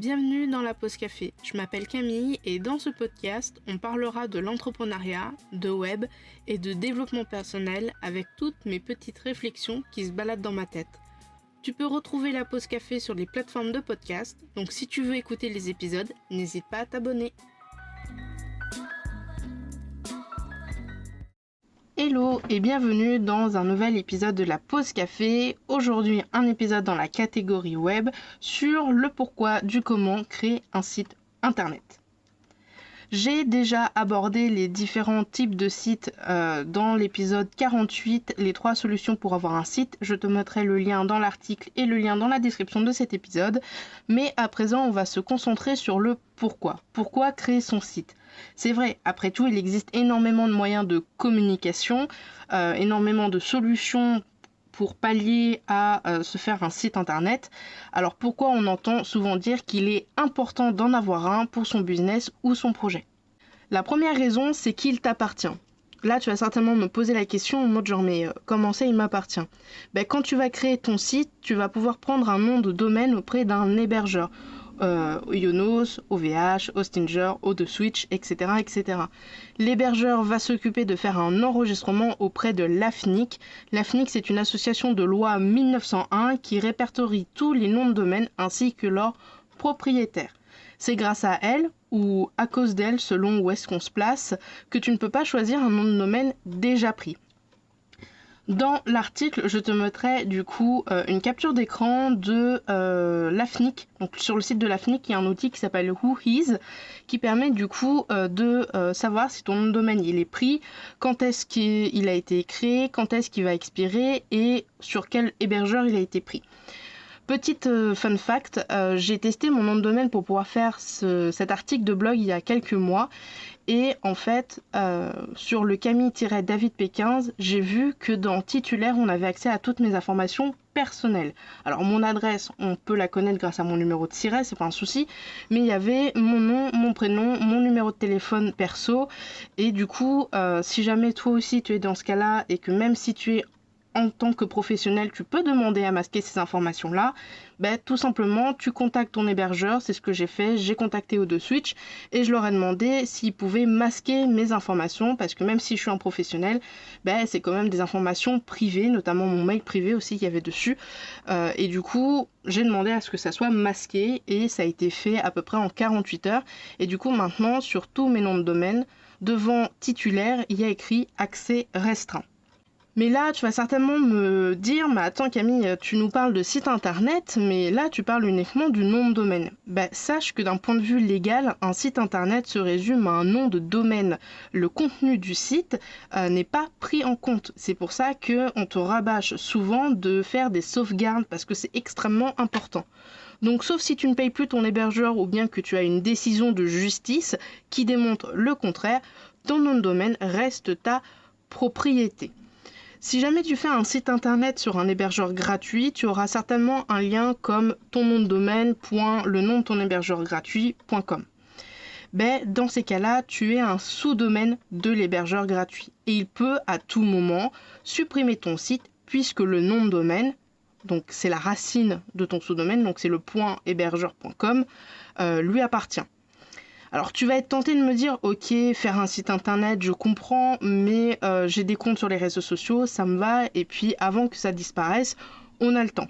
Bienvenue dans la pause café, je m'appelle Camille et dans ce podcast, on parlera de l'entrepreneuriat, de web et de développement personnel avec toutes mes petites réflexions qui se baladent dans ma tête. Tu peux retrouver la pause café sur les plateformes de podcast, donc si tu veux écouter les épisodes, n'hésite pas à t'abonner. Hello et bienvenue dans un nouvel épisode de la pause café. Aujourd'hui, un épisode dans la catégorie web sur le pourquoi du comment créer un site internet. J'ai déjà abordé les différents types de sites dans l'épisode 48, les 3 solutions pour avoir un site. Je te mettrai le lien dans l'article et le lien dans la description de cet épisode. Mais à présent, on va se concentrer sur le pourquoi. Pourquoi créer son site ? C'est vrai, après tout, il existe énormément de moyens de communication, énormément de solutions pour pallier à se faire un site internet. Alors pourquoi on entend souvent dire qu'il est important d'en avoir un pour son business ou son projet ? La première raison, c'est qu'il t'appartient. Là, tu vas certainement me poser la question en mode genre, mais comment ça, il m'appartient ? Quand tu vas créer ton site, tu vas pouvoir prendre un nom de domaine auprès d'un hébergeur. Ionos, OVH, Hostinger, O2Switch, etc., etc. L'hébergeur va s'occuper de faire un enregistrement auprès de l'AFNIC. L'AFNIC, c'est une association de loi 1901 qui répertorie tous les noms de domaine ainsi que leurs propriétaires. C'est grâce à elle, ou à cause d'elle, selon où est-ce qu'on se place, que tu ne peux pas choisir un nom de domaine déjà pris. Dans l'article, je te mettrai du coup une capture d'écran de l'AFNIC. Donc sur le site de l'AFNIC, il y a un outil qui s'appelle Whois qui permet du coup de savoir si ton nom de domaine il est pris, quand est-ce qu'il a été créé, quand est-ce qu'il va expirer et sur quel hébergeur il a été pris. Petite fun fact, j'ai testé mon nom de domaine pour pouvoir faire cet article de blog il y a quelques mois. Et en fait, sur le Camille-David P15, j'ai vu que dans titulaire, on avait accès à toutes mes informations personnelles. Alors mon adresse, on peut la connaître grâce à mon numéro de siret, c'est pas un souci, mais il y avait mon nom, mon prénom, mon numéro de téléphone perso, et du coup, si jamais toi aussi tu es dans ce cas-là, et que même si tu es en tant que professionnel, tu peux demander à masquer ces informations-là, tout simplement, tu contactes ton hébergeur, c'est ce que j'ai fait, j'ai contacté O2Switch et je leur ai demandé s'ils pouvaient masquer mes informations parce que même si je suis un professionnel, c'est quand même des informations privées, notamment mon mail privé aussi qu'il y avait dessus et du coup, j'ai demandé à ce que ça soit masqué et ça a été fait à peu près en 48 heures et du coup, maintenant, sur tous mes noms de domaine, devant titulaire, il y a écrit accès restreint. Mais là, tu vas certainement me dire, mais attends Camille, tu nous parles de site internet, mais là tu parles uniquement du nom de domaine. Sache que d'un point de vue légal, un site internet se résume à un nom de domaine. Le contenu du site n'est pas pris en compte. C'est pour ça qu'on te rabâche souvent de faire des sauvegardes parce que c'est extrêmement important. Donc sauf si tu ne payes plus ton hébergeur ou bien que tu as une décision de justice qui démontre le contraire, ton nom de domaine reste ta propriété. Si jamais tu fais un site internet sur un hébergeur gratuit, tu auras certainement un lien comme ton nom de domaine, le nom de ton hébergeur gratuit.com. Dans ces cas-là, tu es un sous-domaine de l'hébergeur gratuit. Et il peut à tout moment supprimer ton site puisque le nom de domaine, donc c'est la racine de ton sous-domaine, donc c'est le .hébergeur.com, lui appartient. Alors tu vas être tenté de me dire, ok, faire un site internet, je comprends, mais j'ai des comptes sur les réseaux sociaux, ça me va, et puis avant que ça disparaisse, on a le temps.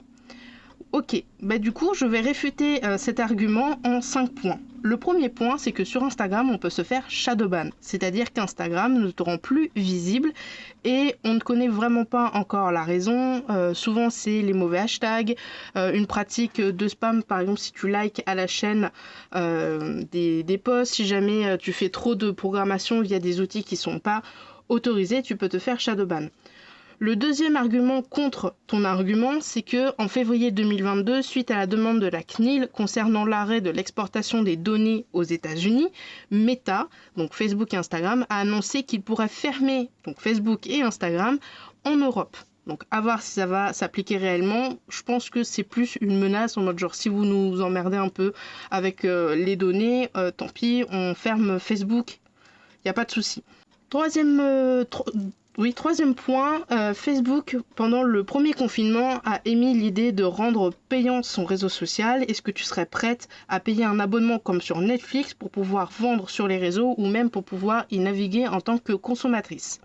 Ok, du coup, je vais réfuter cet argument en 5 points. Le premier point, c'est que sur Instagram, on peut se faire shadowban, c'est-à-dire qu'Instagram ne te rend plus visible et on ne connaît vraiment pas encore la raison. Souvent, c'est les mauvais hashtags, une pratique de spam, par exemple, si tu likes à la chaîne des posts, si jamais tu fais trop de programmation via des outils qui ne sont pas autorisés, tu peux te faire shadowban. Le deuxième argument contre ton argument, c'est que en février 2022, suite à la demande de la CNIL concernant l'arrêt de l'exportation des données aux États-Unis, Meta, donc Facebook et Instagram, a annoncé qu'il pourrait fermer donc Facebook et Instagram en Europe. Donc à voir si ça va s'appliquer réellement. Je pense que c'est plus une menace en mode genre si vous nous emmerdez un peu avec les données, tant pis, on ferme Facebook, il n'y a pas de souci. Troisième point, Facebook, pendant le premier confinement, a émis l'idée de rendre payant son réseau social. Est-ce que tu serais prête à payer un abonnement comme sur Netflix pour pouvoir vendre sur les réseaux ou même pour pouvoir y naviguer en tant que consommatrice?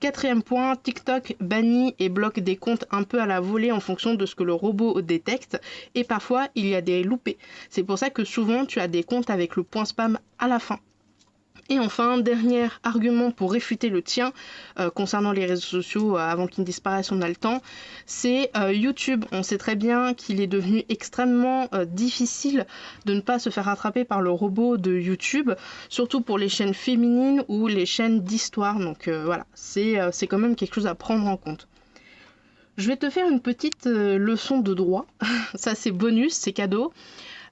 Quatrième point, TikTok bannit et bloque des comptes un peu à la volée en fonction de ce que le robot détecte et parfois il y a des loupés. C'est pour ça que souvent tu as des comptes avec le point spam à la fin. Et enfin, dernier argument pour réfuter le tien concernant les réseaux sociaux avant qu'ils disparaissent, on a le temps, c'est YouTube. On sait très bien qu'il est devenu extrêmement difficile de ne pas se faire rattraper par le robot de YouTube, surtout pour les chaînes féminines ou les chaînes d'histoire. Donc voilà, c'est quand même quelque chose à prendre en compte. Je vais te faire une petite leçon de droit. Ça, c'est bonus, c'est cadeau.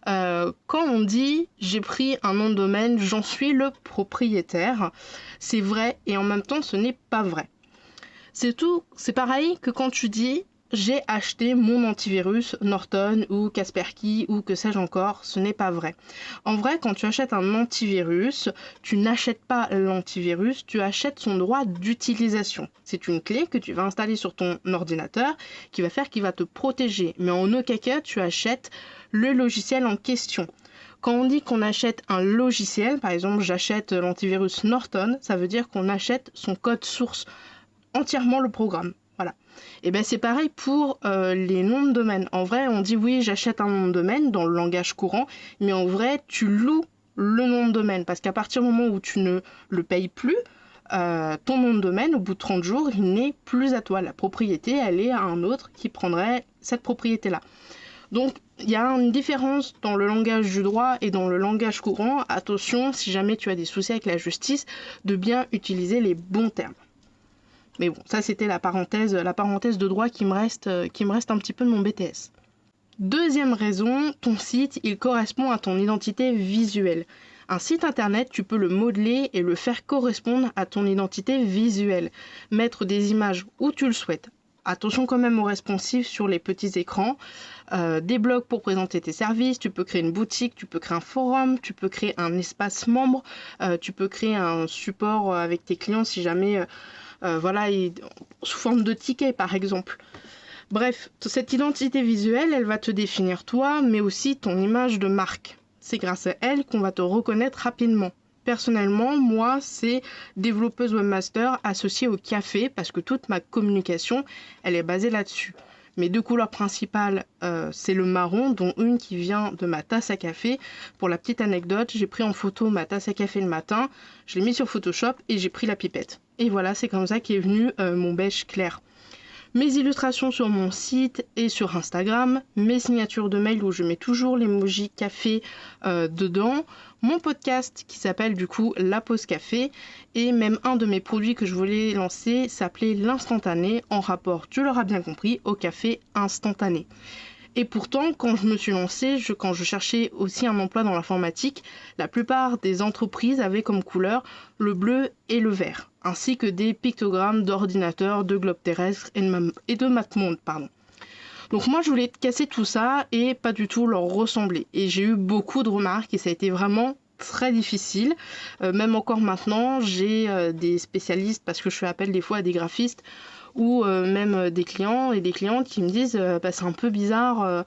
Quand on dit j'ai pris un nom de domaine, j'en suis le propriétaire, c'est vrai et en même temps ce n'est pas vrai. C'est pareil que quand tu dis j'ai acheté mon antivirus Norton ou Kaspersky ou que sais-je encore, ce n'est pas vrai. En vrai, quand tu achètes un antivirus, tu n'achètes pas l'antivirus, tu achètes son droit d'utilisation. C'est une clé que tu vas installer sur ton ordinateur qui va te protéger. Mais en aucun cas, tu achètes le logiciel en question. Quand on dit qu'on achète un logiciel, par exemple j'achète l'antivirus Norton, ça veut dire qu'on achète son code source, entièrement le programme. Voilà. Et bien c'est pareil pour les noms de domaine. En vrai, on dit oui, j'achète un nom de domaine dans le langage courant, mais en vrai, tu loues le nom de domaine parce qu'à partir du moment où tu ne le payes plus, ton nom de domaine, au bout de 30 jours, il n'est plus à toi. La propriété, elle est à un autre qui prendrait cette propriété-là. Donc, il y a une différence dans le langage du droit et dans le langage courant. Attention, si jamais tu as des soucis avec la justice, de bien utiliser les bons termes. Mais bon, ça c'était la parenthèse de droit qui me reste un petit peu de mon BTS. Deuxième raison, ton site, il correspond à ton identité visuelle. Un site internet, tu peux le modeler et le faire correspondre à ton identité visuelle. Mettre des images où tu le souhaites. Attention quand même au responsive sur les petits écrans. Des blogs pour présenter tes services, tu peux créer une boutique, tu peux créer un forum, tu peux créer un espace membre, tu peux créer un support avec tes clients si jamais... sous forme de ticket par exemple. Bref, cette identité visuelle, elle va te définir toi, mais aussi ton image de marque. C'est grâce à elle qu'on va te reconnaître rapidement. Personnellement, moi, c'est développeuse webmaster associée au café parce que toute ma communication, elle est basée là-dessus. Mes deux couleurs principales, c'est le marron, dont une qui vient de ma tasse à café. Pour la petite anecdote, j'ai pris en photo ma tasse à café le matin, je l'ai mis sur Photoshop et j'ai pris la pipette. Et voilà, c'est comme ça qu'est venu mon beige clair. Mes illustrations sur mon site et sur Instagram, mes signatures de mail où je mets toujours l'emoji café dedans, mon podcast qui s'appelle du coup La Pause Café et même un de mes produits que je voulais lancer s'appelait l'instantané en rapport, tu l'auras bien compris, au café instantané. Et pourtant, quand je me suis lancée, quand je cherchais aussi un emploi dans l'informatique, la plupart des entreprises avaient comme couleur le bleu et le vert, ainsi que des pictogrammes d'ordinateurs, de globes terrestres et de mapmonde, pardon. Donc moi, je voulais casser tout ça et pas du tout leur ressembler. Et j'ai eu beaucoup de remarques et ça a été vraiment très difficile. Même encore maintenant, j'ai des spécialistes, parce que je fais appel des fois à des graphistes, ou même des clients et des clientes qui me disent c'est un peu bizarre,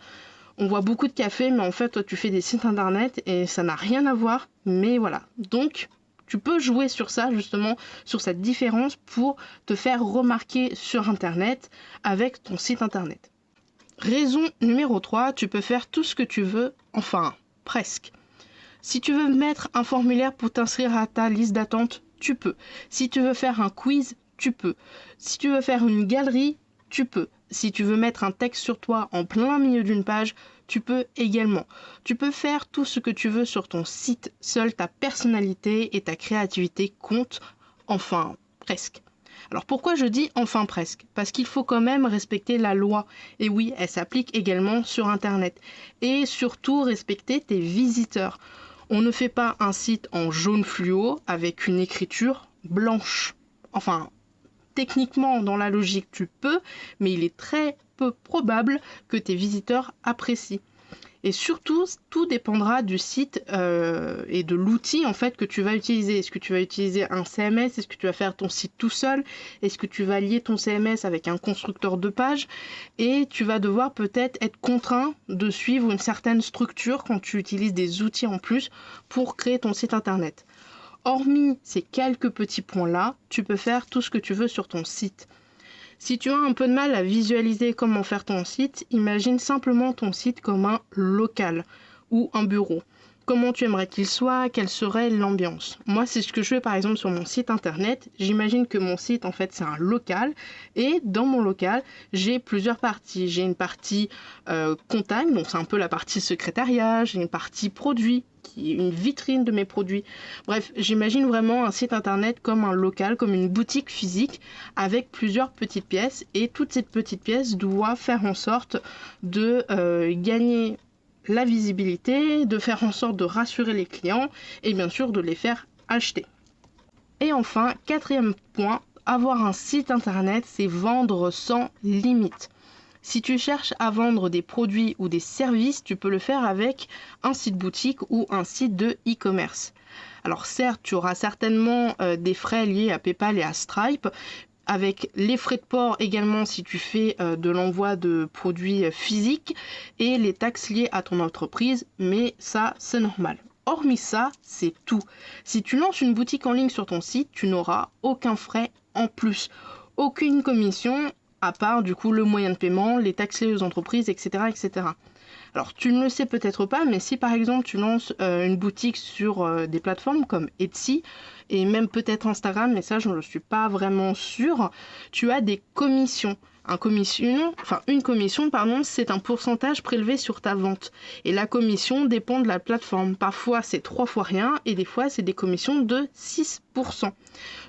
on voit beaucoup de café mais en fait toi tu fais des sites internet et ça n'a rien à voir, mais voilà. Donc tu peux jouer sur ça justement, sur cette différence pour te faire remarquer sur internet avec ton site internet. Raison numéro 3, tu peux faire tout ce que tu veux, enfin presque. Si tu veux mettre un formulaire pour t'inscrire à ta liste d'attente, tu peux. Si tu veux faire un quiz, tu peux. Si tu veux faire une galerie, tu peux. Si tu veux mettre un texte sur toi en plein milieu d'une page, tu peux également. Tu peux faire tout ce que tu veux sur ton site. Seule ta personnalité et ta créativité comptent, enfin presque. Alors pourquoi je dis enfin presque? Parce qu'il faut quand même respecter la loi. Et oui, elle s'applique également sur Internet. Et surtout respecter tes visiteurs. On ne fait pas un site en jaune fluo avec une écriture blanche. Enfin, techniquement, dans la logique, tu peux, mais il est très peu probable que tes visiteurs apprécient. Et surtout, tout dépendra du site et de l'outil en fait que tu vas utiliser. Est-ce que tu vas utiliser un CMS? Est-ce que tu vas faire ton site tout seul? Est-ce que tu vas lier ton CMS avec un constructeur de page? Et tu vas devoir peut-être être contraint de suivre une certaine structure quand tu utilises des outils en plus pour créer ton site internet. Hormis ces quelques petits points-là, tu peux faire tout ce que tu veux sur ton site. Si tu as un peu de mal à visualiser comment faire ton site, imagine simplement ton site comme un local ou un bureau. Comment tu aimerais qu'il soit, quelle serait l'ambiance. Moi, c'est ce que je fais par exemple sur mon site internet. J'imagine que mon site, en fait, c'est un local. Et dans mon local, j'ai plusieurs parties. J'ai une partie contact, donc c'est un peu la partie secrétariat. J'ai une partie produit, qui est une vitrine de mes produits. Bref, j'imagine vraiment un site internet comme un local, comme une boutique physique, avec plusieurs petites pièces. Et toutes ces petites pièces doivent faire en sorte de gagner la visibilité, de faire en sorte de rassurer les clients et bien sûr de les faire acheter. Et enfin, quatrième point, avoir un site internet, c'est vendre sans limite. Si tu cherches à vendre des produits ou des services, tu peux le faire avec un site boutique ou un site de e-commerce. Alors certes, tu auras certainement des frais liés à PayPal et à Stripe, avec les frais de port également si tu fais de l'envoi de produits physiques et les taxes liées à ton entreprise, mais ça c'est normal. Hormis ça, c'est tout. Si tu lances une boutique en ligne sur ton site, tu n'auras aucun frais en plus, aucune commission à part du coup le moyen de paiement, les taxes liées aux entreprises, etc. etc. Alors tu ne le sais peut-être pas, mais si par exemple tu lances une boutique sur des plateformes comme Etsy et même peut-être Instagram, mais ça je ne suis pas vraiment sûre, tu as des commissions. Une commission, c'est un pourcentage prélevé sur ta vente. Et la commission dépend de la plateforme. Parfois c'est 3 fois rien et des fois c'est des commissions de 6%.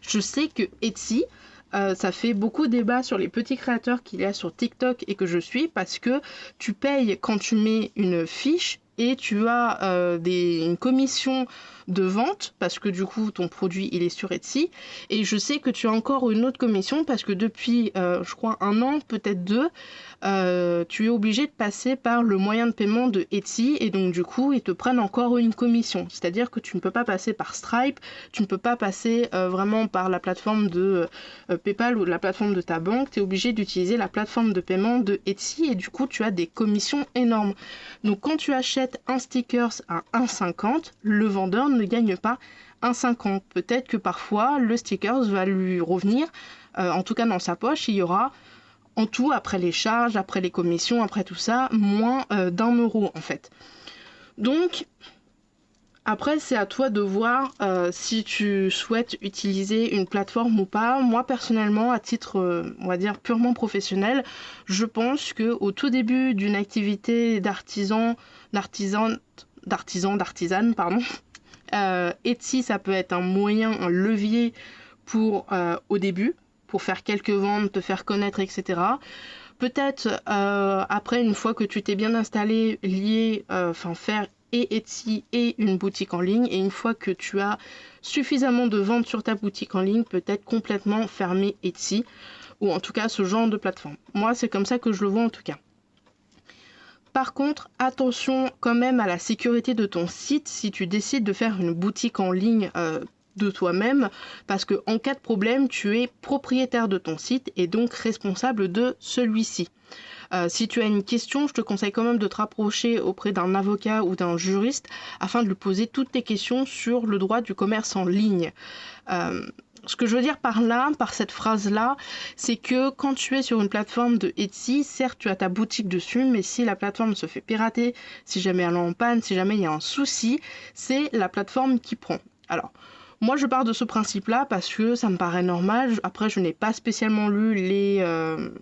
Je sais que Etsy, ça fait beaucoup débat sur les petits créateurs qu'il y a sur TikTok et que je suis parce que tu payes quand tu mets une fiche et tu as une commission de vente parce que du coup ton produit il est sur Etsy et je sais que tu as encore une autre commission parce que depuis je crois 1 an, peut-être 2, tu es obligé de passer par le moyen de paiement de Etsy et donc du coup ils te prennent encore une commission, c'est-à-dire que tu ne peux pas passer par Stripe, tu ne peux pas passer vraiment par la plateforme de PayPal ou la plateforme de ta banque, tu es obligé d'utiliser la plateforme de paiement de Etsy et du coup tu as des commissions énormes. Donc quand tu achètes un stickers à 1,50, le vendeur ne gagne pas 1,50. Peut-être que parfois le stickers va lui revenir, en tout cas dans sa poche, il y aura en tout, après les charges, après les commissions, après tout ça, moins d'1 € en fait. Donc, après, c'est à toi de voir si tu souhaites utiliser une plateforme ou pas. Moi, personnellement, à titre, on va dire, purement professionnel, je pense qu'au tout début d'une activité d'artisane, pardon, Etsy, ça peut être un moyen, un levier pour, au début, pour faire quelques ventes, te faire connaître, etc. Peut-être après, une fois que tu t'es bien installé, faire et Etsy et une boutique en ligne, et une fois que tu as suffisamment de ventes sur ta boutique en ligne, peut-être complètement fermer Etsy, ou en tout cas ce genre de plateforme. Moi, c'est comme ça que je le vois en tout cas. Par contre, attention quand même à la sécurité de ton site si tu décides de faire une boutique en ligne de toi-même, parce que en cas de problème, tu es propriétaire de ton site et donc responsable de celui-ci. Si tu as une question, je te conseille quand même de te rapprocher auprès d'un avocat ou d'un juriste afin de lui poser toutes tes questions sur le droit du commerce en ligne. Ce que je veux dire par là, par cette phrase-là, c'est que quand tu es sur une plateforme de Etsy, certes tu as ta boutique dessus, mais si la plateforme se fait pirater, si jamais elle est en panne, si jamais il y a un souci, c'est la plateforme qui prend. Alors, moi, je pars de ce principe-là parce que ça me paraît normal. Après, je n'ai pas spécialement lu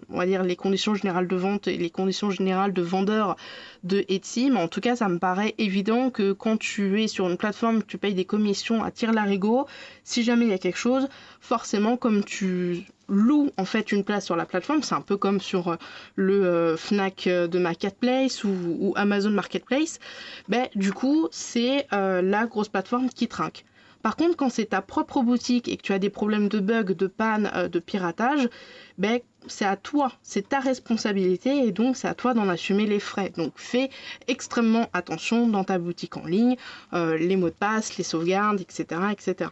on va dire, les conditions générales de vente et les conditions générales de vendeur de Etsy, mais en tout cas, ça me paraît évident que quand tu es sur une plateforme, tu payes des commissions à tire-larigot. Si jamais il y a quelque chose, forcément, comme tu loues en fait une place sur la plateforme, c'est un peu comme sur le Fnac de Marketplace ou Amazon Marketplace, du coup, c'est la grosse plateforme qui trinque. Par contre, quand c'est ta propre boutique et que tu as des problèmes de bugs, de panne, de piratage, c'est à toi, c'est ta responsabilité et donc c'est à toi d'en assumer les frais. Donc fais extrêmement attention dans ta boutique en ligne, les mots de passe, les sauvegardes, etc. etc.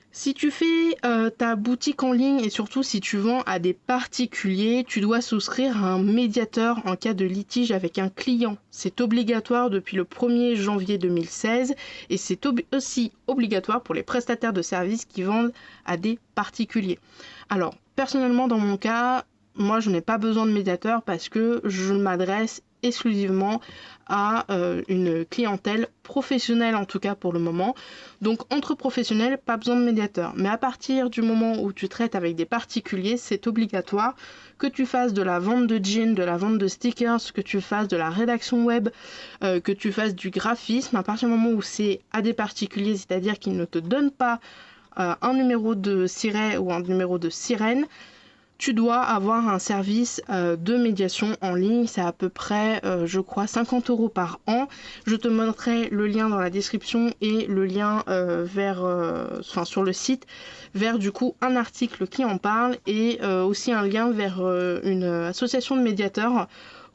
Si tu fais ta boutique en ligne et surtout si tu vends à des particuliers, tu dois souscrire à un médiateur en cas de litige avec un client. C'est obligatoire depuis le 1er janvier 2016 et c'est aussi obligatoire pour les prestataires de services qui vendent à des particuliers. Alors, personnellement, dans mon cas, moi je n'ai pas besoin de médiateur parce que je m'adresse exclusivement à une clientèle professionnelle, en tout cas pour le moment. Donc entre professionnels, pas besoin de médiateur. Mais à partir du moment où tu traites avec des particuliers, c'est obligatoire que tu fasses de la vente de jeans, de la vente de stickers, que tu fasses de la rédaction web, que tu fasses du graphisme. À partir du moment où c'est à des particuliers, c'est-à-dire qu'ils ne te donnent pas un numéro de siret ou un numéro de sirène, tu dois avoir un service de médiation en ligne. C'est à peu près, je crois, 50 € par an. Je te montrerai le lien dans la description et le lien sur le site vers du coup un article qui en parle et aussi un lien vers une association de médiateurs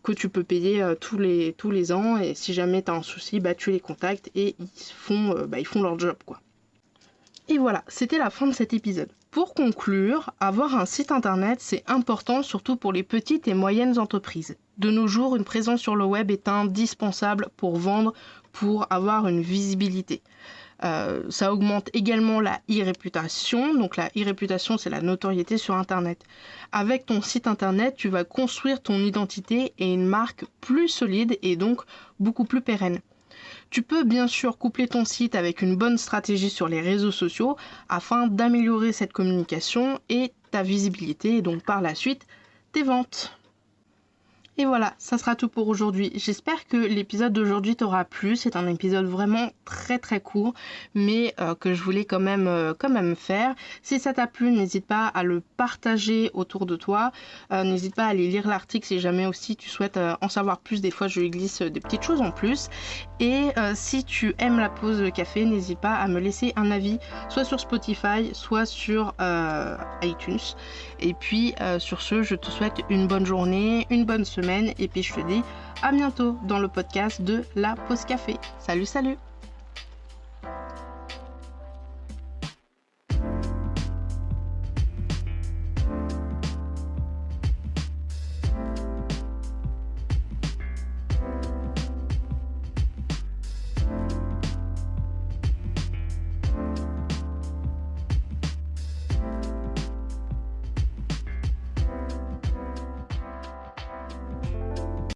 que tu peux payer tous les ans. Et si jamais tu as un souci, tu les contactes et ils font leur job, quoi. Et voilà, c'était la fin de cet épisode. Pour conclure, avoir un site internet, c'est important surtout pour les petites et moyennes entreprises. De nos jours, une présence sur le web est indispensable pour vendre, pour avoir une visibilité. Ça augmente également la e-réputation. Donc la e-réputation, c'est la notoriété sur internet. Avec ton site internet, tu vas construire ton identité et une marque plus solide et donc beaucoup plus pérenne. Tu peux bien sûr coupler ton site avec une bonne stratégie sur les réseaux sociaux afin d'améliorer cette communication et ta visibilité et donc par la suite tes ventes. Et voilà, ça sera tout pour aujourd'hui. J'espère que l'épisode d'aujourd'hui t'aura plu. C'est un épisode vraiment très très court, mais que je voulais quand même faire. Si ça t'a plu, n'hésite pas à le partager autour de toi. N'hésite pas à aller lire l'article si jamais aussi tu souhaites en savoir plus. Des fois, je glisse des petites choses en plus. Et si tu aimes la pause de café, n'hésite pas à me laisser un avis, soit sur Spotify, soit sur iTunes. Et puis sur ce, je te souhaite une bonne journée, une bonne semaine, et puis je te dis à bientôt dans le podcast de la pause café. Salut, salut!